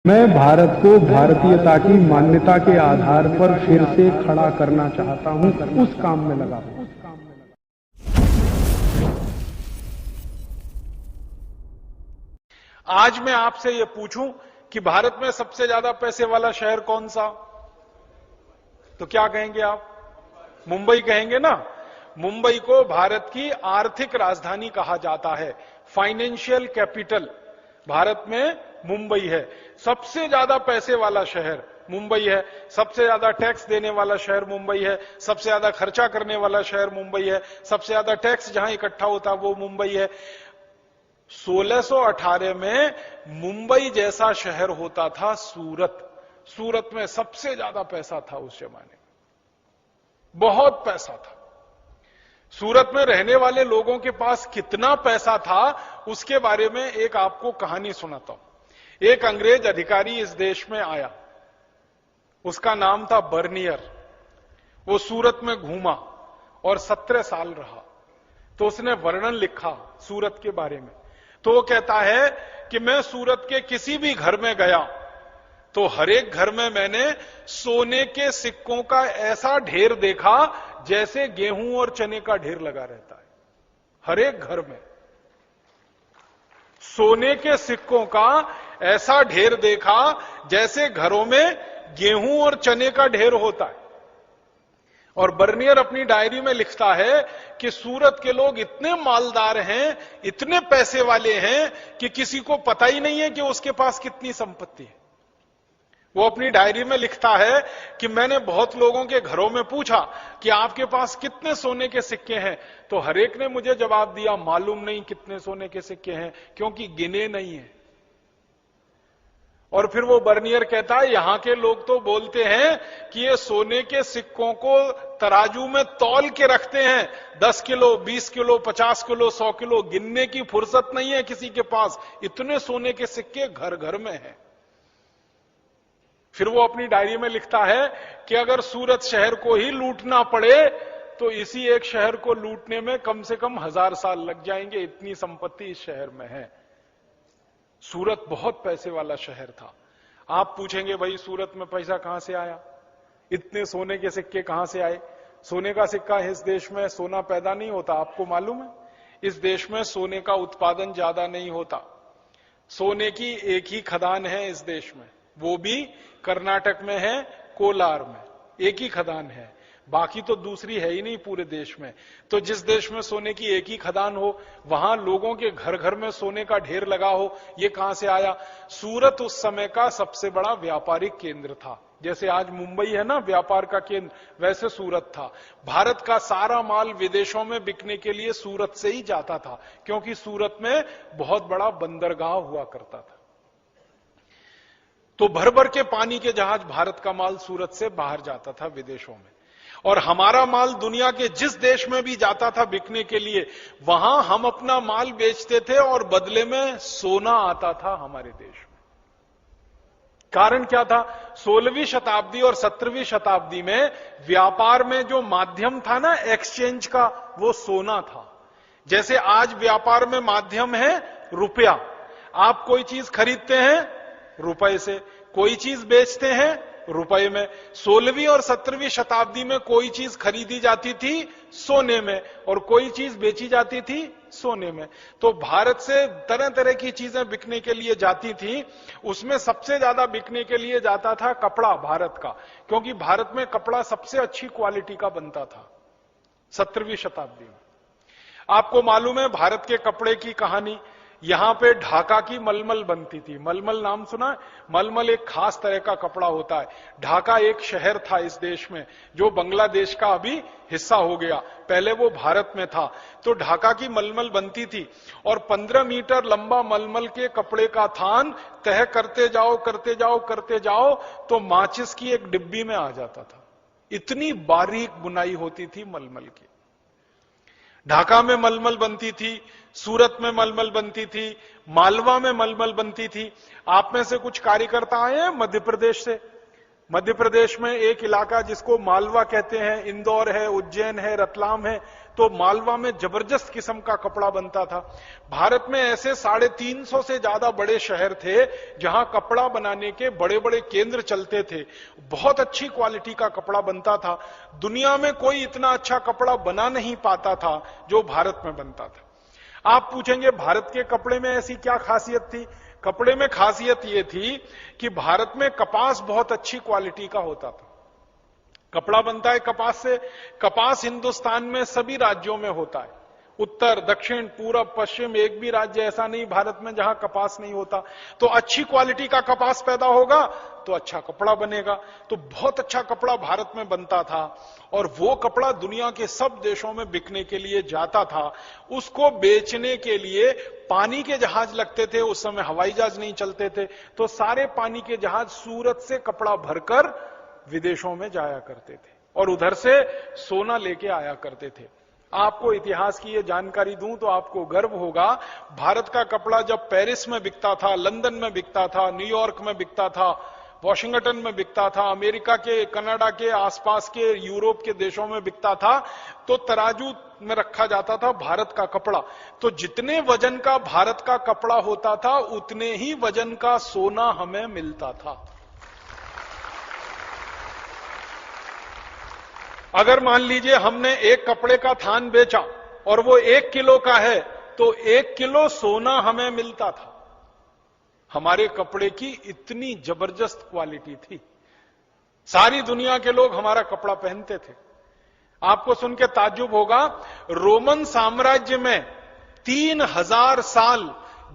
मैं भारत को भारतीयता की मान्यता के आधार पर फिर से खड़ा करना चाहता हूं, उस काम में लगा हूं। आज मैं आपसे यह पूछूं कि भारत में सबसे ज्यादा पैसे वाला शहर कौन सा, तो क्या कहेंगे आप? मुंबई कहेंगे ना। मुंबई को भारत की आर्थिक राजधानी कहा जाता है, फाइनेंशियल कैपिटल भारत में मुंबई है। सबसे ज्यादा पैसे वाला शहर मुंबई है, सबसे ज्यादा टैक्स देने वाला शहर मुंबई है, सबसे ज्यादा खर्चा करने वाला शहर मुंबई है, सबसे ज्यादा टैक्स जहां इकट्ठा होता है वो मुंबई है। 1618 में मुंबई जैसा शहर होता था सूरत। सूरत में सबसे ज्यादा पैसा था उस जमाने में, बहुत पैसा था। सूरत में रहने वाले लोगों के पास कितना पैसा था उसके बारे में एक आपको कहानी सुनाता हूं। एक अंग्रेज अधिकारी इस देश में आया, उसका नाम था बर्नियर। वो सूरत में घूमा और 17 साल रहा, तो उसने वर्णन लिखा सूरत के बारे में। तो वो कहता है कि मैं सूरत के किसी भी घर में गया तो हर एक घर में मैंने सोने के सिक्कों का ऐसा ढेर देखा जैसे गेहूं और चने का ढेर लगा रहता है। हर एक घर में सोने के सिक्कों का ऐसा ढेर देखा जैसे घरों में गेहूं और चने का ढेर होता है। और बर्नियर अपनी डायरी में लिखता है कि सूरत के लोग इतने मालदार हैं, इतने पैसे वाले हैं कि किसी को पता ही नहीं है कि उसके पास कितनी संपत्ति है। वो अपनी डायरी में लिखता है कि मैंने बहुत लोगों के घरों में पूछा कि आपके पास कितने सोने के सिक्के हैं, तो हर एक ने मुझे जवाब दिया मालूम नहीं कितने सोने के सिक्के हैं, क्योंकि गिने नहीं है। और फिर वो बर्नियर कहता है यहां के लोग तो बोलते हैं कि ये सोने के सिक्कों को तराजू में तौल के रखते हैं, 10 किलो 20 किलो 50 किलो 100 किलो, गिनने की फुर्सत नहीं है किसी के पास, इतने सोने के सिक्के घर घर में हैं। फिर वो अपनी डायरी में लिखता है कि अगर सूरत शहर को ही लूटना पड़े तो इसी एक शहर को लूटने में कम से कम 1000 साल लग जाएंगे, इतनी संपत्ति इस शहर में है। सूरत बहुत पैसे वाला शहर था। आप पूछेंगे भाई सूरत में पैसा कहां से आया, इतने सोने के सिक्के कहां से आए? सोने का सिक्का इस देश में सोना पैदा नहीं होता, आपको मालूम है? इस देश में सोने का उत्पादन ज्यादा नहीं होता। सोने की एक ही खदान है इस देश में, वो भी कर्नाटक में है, कोलार में एक ही खदान है, बाकी तो दूसरी है ही नहीं पूरे देश में। तो जिस देश में सोने की एक ही खदान हो वहां लोगों के घर घर में सोने का ढेर लगा हो, ये कहां से आया? सूरत उस समय का सबसे बड़ा व्यापारिक केंद्र था। जैसे आज मुंबई है ना व्यापार का केंद्र, वैसे सूरत था। भारत का सारा माल विदेशों में बिकने के लिए सूरत से ही जाता था, क्योंकि सूरत में बहुत बड़ा बंदरगाह हुआ करता था। तो भर भर के पानी के जहाज भारत का माल सूरत से बाहर जाता था विदेशों में। और हमारा माल दुनिया के जिस देश में भी जाता था बिकने के लिए, वहां हम अपना माल बेचते थे और बदले में सोना आता था हमारे देश में। कारण क्या था? 16वीं शताब्दी और 17वीं शताब्दी में व्यापार में जो माध्यम था ना एक्सचेंज का, वो सोना था। जैसे आज व्यापार में माध्यम है रुपया, आप कोई चीज खरीदते हैं रुपए से, कोई चीज बेचते हैं रुपए में। 16वीं और 17वीं शताब्दी में कोई चीज खरीदी जाती थी सोने में और कोई चीज बेची जाती थी सोने में। तो भारत से तरह तरह की चीजें बिकने के लिए जाती थी। उसमें सबसे ज्यादा बिकने के लिए जाता था कपड़ा भारत का, क्योंकि भारत में कपड़ा सबसे अच्छी क्वालिटी का बनता था 17वीं शताब्दी में। आपको मालूम है भारत के कपड़े की कहानी? यहां पे ढाका की मलमल बनती थी। मलमल नाम सुना है? मलमल एक खास तरह का कपड़ा होता है। ढाका एक शहर था इस देश में जो बांग्लादेश का अभी हिस्सा हो गया, पहले वो भारत में था। तो ढाका की मलमल बनती थी और 15 मीटर लंबा मलमल के कपड़े का थान तह करते जाओ करते जाओ करते जाओ तो माचिस की एक डिब्बी में आ जाता था। इतनी बारीक बुनाई होती थी मलमल की। ढाका में मलमल बनती थी, सूरत में मलमल बनती थी, मालवा में मलमल बनती थी। आप में से कुछ कार्यकर्ता आए हैं मध्य प्रदेश से, मध्य प्रदेश में एक इलाका जिसको मालवा कहते हैं, इंदौर है, उज्जैन है, रतलाम है, तो मालवा में जबरदस्त किस्म का कपड़ा बनता था। भारत में ऐसे 350 से ज्यादा बड़े शहर थे जहां कपड़ा बनाने के बड़े बड़े केंद्र चलते थे। बहुत अच्छी क्वालिटी का कपड़ा बनता था। दुनिया में कोई इतना अच्छा कपड़ा बना नहीं पाता था जो भारत में बनता था। आप पूछेंगे भारत के कपड़े में ऐसी क्या खासियत थी? कपड़े में खासियत यह थी कि भारत में कपास बहुत अच्छी क्वालिटी का होता था। कपड़ा बनता है कपास से। कपास हिंदुस्तान में सभी राज्यों में होता है, उत्तर, दक्षिण, पूरब, पश्चिम, एक भी राज्य ऐसा नहीं भारत में जहां कपास नहीं होता। तो अच्छी क्वालिटी का कपास पैदा होगा तो अच्छा कपड़ा बनेगा। तो बहुत अच्छा कपड़ा भारत में बनता था और वो कपड़ा दुनिया के सब देशों में बिकने के लिए जाता था। उसको बेचने के लिए पानी के जहाज लगते थे, उस समय हवाई जहाज नहीं चलते थे, तो सारे पानी के जहाज सूरत से कपड़ा भरकर विदेशों में जाया करते थे और उधर से सोना लेके आया करते थे। आपको इतिहास की ये जानकारी दूं तो आपको गर्व होगा। भारत का कपड़ा जब पेरिस में बिकता था, लंदन में बिकता था, न्यूयॉर्क में बिकता था, वॉशिंगटन में बिकता था, अमेरिका के, कनाडा के आसपास के यूरोप के देशों में बिकता था, तो तराजू में रखा जाता था भारत का कपड़ा। तो जितने वजन का भारत का कपड़ा होता था उतने ही वजन का सोना हमें मिलता था। अगर मान लीजिए हमने एक कपड़े का थान बेचा और वो 1 किलो का है तो 1 किलो सोना हमें मिलता था। हमारे कपड़े की इतनी जबरदस्त क्वालिटी थी। सारी दुनिया के लोग हमारा कपड़ा पहनते थे। आपको सुन के ताज्जुब होगा, रोमन साम्राज्य में 3000 साल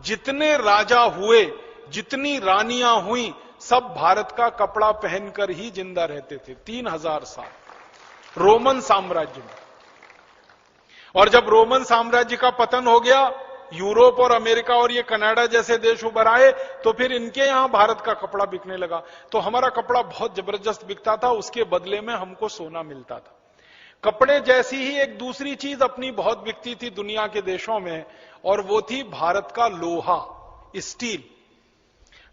जितने राजा हुए, जितनी रानियां हुई, सब भारत का कपड़ा पहनकर ही जिंदा रहते थे। 3000 साल रोमन साम्राज्य में। और जब रोमन साम्राज्य का पतन हो गया, यूरोप और अमेरिका और ये कनाडा जैसे देश उभर आए, तो फिर इनके यहां भारत का कपड़ा बिकने लगा। तो हमारा कपड़ा बहुत जबरदस्त बिकता था, उसके बदले में हमको सोना मिलता था। कपड़े जैसी ही एक दूसरी चीज अपनी बहुत बिकती थी दुनिया के देशों में, और वो थी भारत का लोहा, स्टील।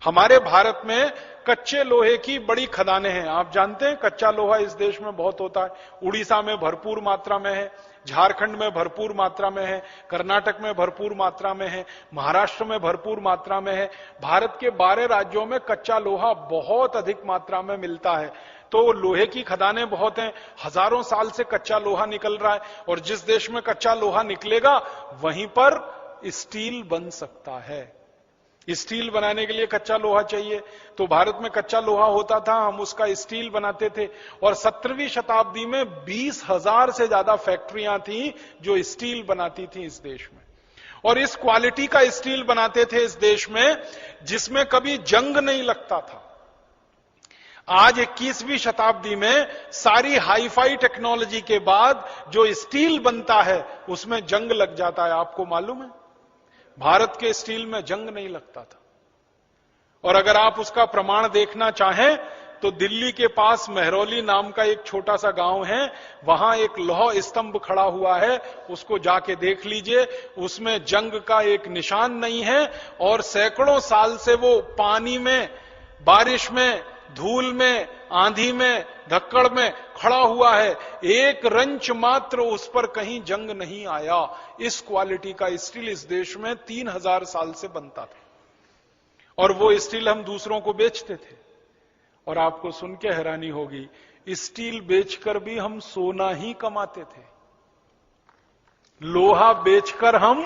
हमारे भारत में कच्चे लोहे की बड़ी खदानें हैं। आप जानते हैं कच्चा लोहा इस देश में बहुत होता है। उड़ीसा में भरपूर मात्रा में है, झारखंड में भरपूर मात्रा में है, कर्नाटक में भरपूर मात्रा में है, महाराष्ट्र में भरपूर मात्रा में है। भारत के 12 राज्यों में कच्चा लोहा बहुत अधिक मात्रा में मिलता है। तो लोहे की खदानें बहुत हैं, हजारों साल से कच्चा लोहा निकल रहा है, और जिस देश में कच्चा लोहा निकलेगा वहीं पर स्टील बन सकता है। स्टील बनाने के लिए कच्चा लोहा चाहिए, तो भारत में कच्चा लोहा होता था, हम उसका स्टील बनाते थे। और 17वीं शताब्दी में 20,000 से ज्यादा फैक्ट्रियां थी जो स्टील बनाती थी इस देश में, और इस क्वालिटी का स्टील बनाते थे इस देश में जिसमें कभी जंग नहीं लगता था। आज 21वीं शताब्दी में सारी हाईफाई टेक्नोलॉजी के बाद जो स्टील बनता है उसमें जंग लग जाता है। आपको मालूम है, भारत के स्टील में जंग नहीं लगता था। और अगर आप उसका प्रमाण देखना चाहें तो दिल्ली के पास मेहरौली नाम का एक छोटा सा गांव है, वहां एक लौह स्तंभ खड़ा हुआ है, उसको जाके देख लीजिए। उसमें जंग का एक निशान नहीं है, और सैकड़ों साल से वो पानी में, बारिश में, धूल में, आंधी में, धक्कड़ में खड़ा हुआ है। एक रंच मात्र उस पर कहीं जंग नहीं आया। इस क्वालिटी का स्टील इस देश में 3000 साल से बनता था, और वो स्टील हम दूसरों को बेचते थे। और आपको सुन के हैरानी होगी, स्टील बेचकर भी हम सोना ही कमाते थे। लोहा बेचकर हम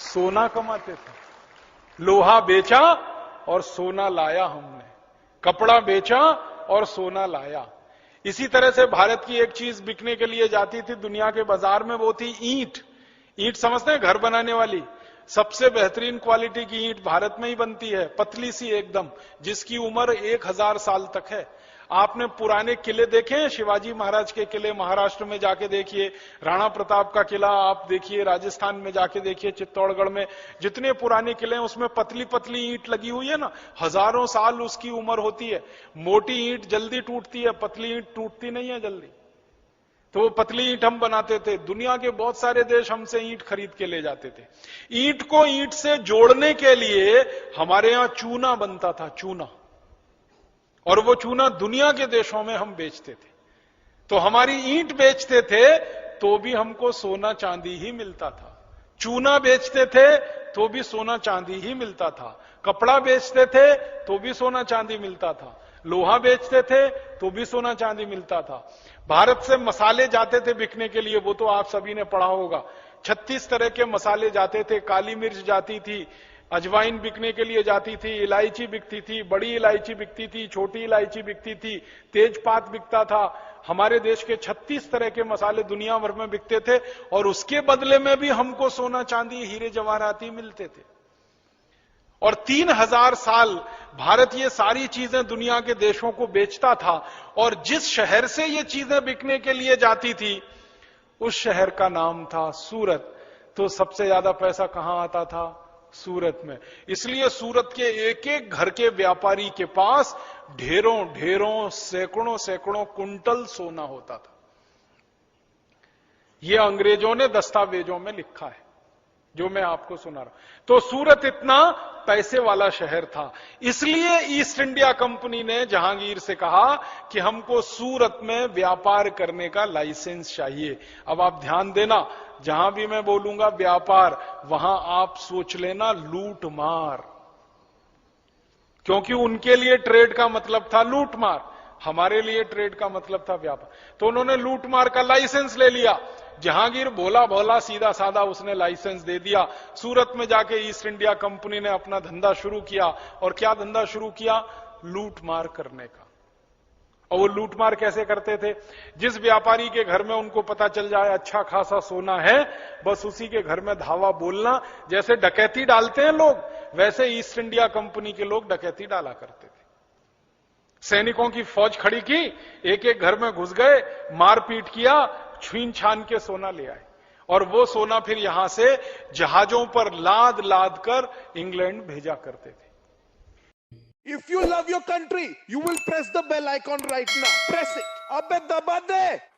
सोना कमाते थे। लोहा बेचा और सोना लाया हमने, कपड़ा बेचा और सोना लाया। इसी तरह से भारत की एक चीज बिकने के लिए जाती थी दुनिया के बाजार में, वो थी ईंट। ईंट समझते हैं, घर बनाने वाली। सबसे बेहतरीन क्वालिटी की ईंट भारत में ही बनती है, पतली सी एकदम, जिसकी उम्र 1000 साल तक है। आपने पुराने किले देखे हैं, शिवाजी महाराज के किले महाराष्ट्र में जाके देखिए, राणा प्रताप का किला आप देखिए, राजस्थान में जाके देखिए, चित्तौड़गढ़ में जितने पुराने किले हैं उसमें पतली पतली ईंट लगी हुई है ना, हजारों साल उसकी उम्र होती है। मोटी ईंट जल्दी टूटती है, पतली ईंट टूटती नहीं है जल्दी। तो वो पतली ईंट हम बनाते थे। दुनिया के बहुत सारे देश हमसे ईंट खरीद के ले जाते थे। ईंट को ईंट से जोड़ने के लिए हमारे यहां चूना बनता था, चूना। और वो चूना दुनिया के देशों में हम बेचते थे। तो हमारी ईंट बेचते थे तो भी हमको सोना चांदी ही मिलता था, चूना बेचते थे तो भी सोना चांदी ही मिलता था, कपड़ा बेचते थे तो भी सोना चांदी मिलता था, लोहा बेचते थे तो भी सोना चांदी मिलता था। भारत से मसाले जाते थे बिकने के लिए, वो तो आप सभी ने पढ़ा होगा। 36 तरह के मसाले जाते थे, काली मिर्च जाती थी, अजवाइन बिकने के लिए जाती थी, इलायची बिकती थी, बड़ी इलायची बिकती थी, छोटी इलायची बिकती थी, तेजपात बिकता था। हमारे देश के 36 तरह के मसाले दुनिया भर में बिकते थे और उसके बदले में भी हमको सोना चांदी हीरे जवाहराती मिलते थे। और 3000 साल भारत ये सारी चीजें दुनिया के देशों को बेचता था और जिस शहर से ये चीजें बिकने के लिए जाती थी उस शहर का नाम था सूरत। तो सबसे ज्यादा पैसा कहां आता था? सूरत में। इसलिए सूरत के एक एक घर के व्यापारी के पास ढेरों ढेरों सैकड़ों सैकड़ों कुंटल सोना होता था। यह अंग्रेजों ने दस्तावेजों में लिखा है जो मैं आपको सुना रहा हूं। तो सूरत इतना पैसे वाला शहर था, इसलिए ईस्ट इंडिया कंपनी ने जहांगीर से कहा कि हमको सूरत में व्यापार करने का लाइसेंस चाहिए। अब आप ध्यान देना, जहां भी मैं बोलूंगा व्यापार, वहां आप सोच लेना लूट मार, क्योंकि उनके लिए ट्रेड का मतलब था लूट मार, हमारे लिए ट्रेड का मतलब था व्यापार। तो उन्होंने लूट मार का लाइसेंस ले लिया। जहांगीर भोला भोला सीधा साधा उसने लाइसेंस दे दिया। सूरत में जाके ईस्ट इंडिया कंपनी ने अपना धंधा शुरू किया। और क्या धंधा शुरू किया? लूट मार करने का। और वो लूट मार कैसे करते थे? जिस व्यापारी के घर में उनको पता चल जाए अच्छा खासा सोना है, बस उसी के घर में धावा बोलना। जैसे डकैती डालते हैं लोग, वैसे ईस्ट इंडिया कंपनी के लोग डकैती डाला करते थे। सैनिकों की फौज खड़ी की, एक एक घर में घुस गए, मारपीट किया, छीन छान के सोना ले आए और वो सोना फिर यहां से जहाजों पर लाद लाद कर इंग्लैंड भेजा करते थे। If you love your country, you will press the bell icon right now. Press it. अबे दबा दे।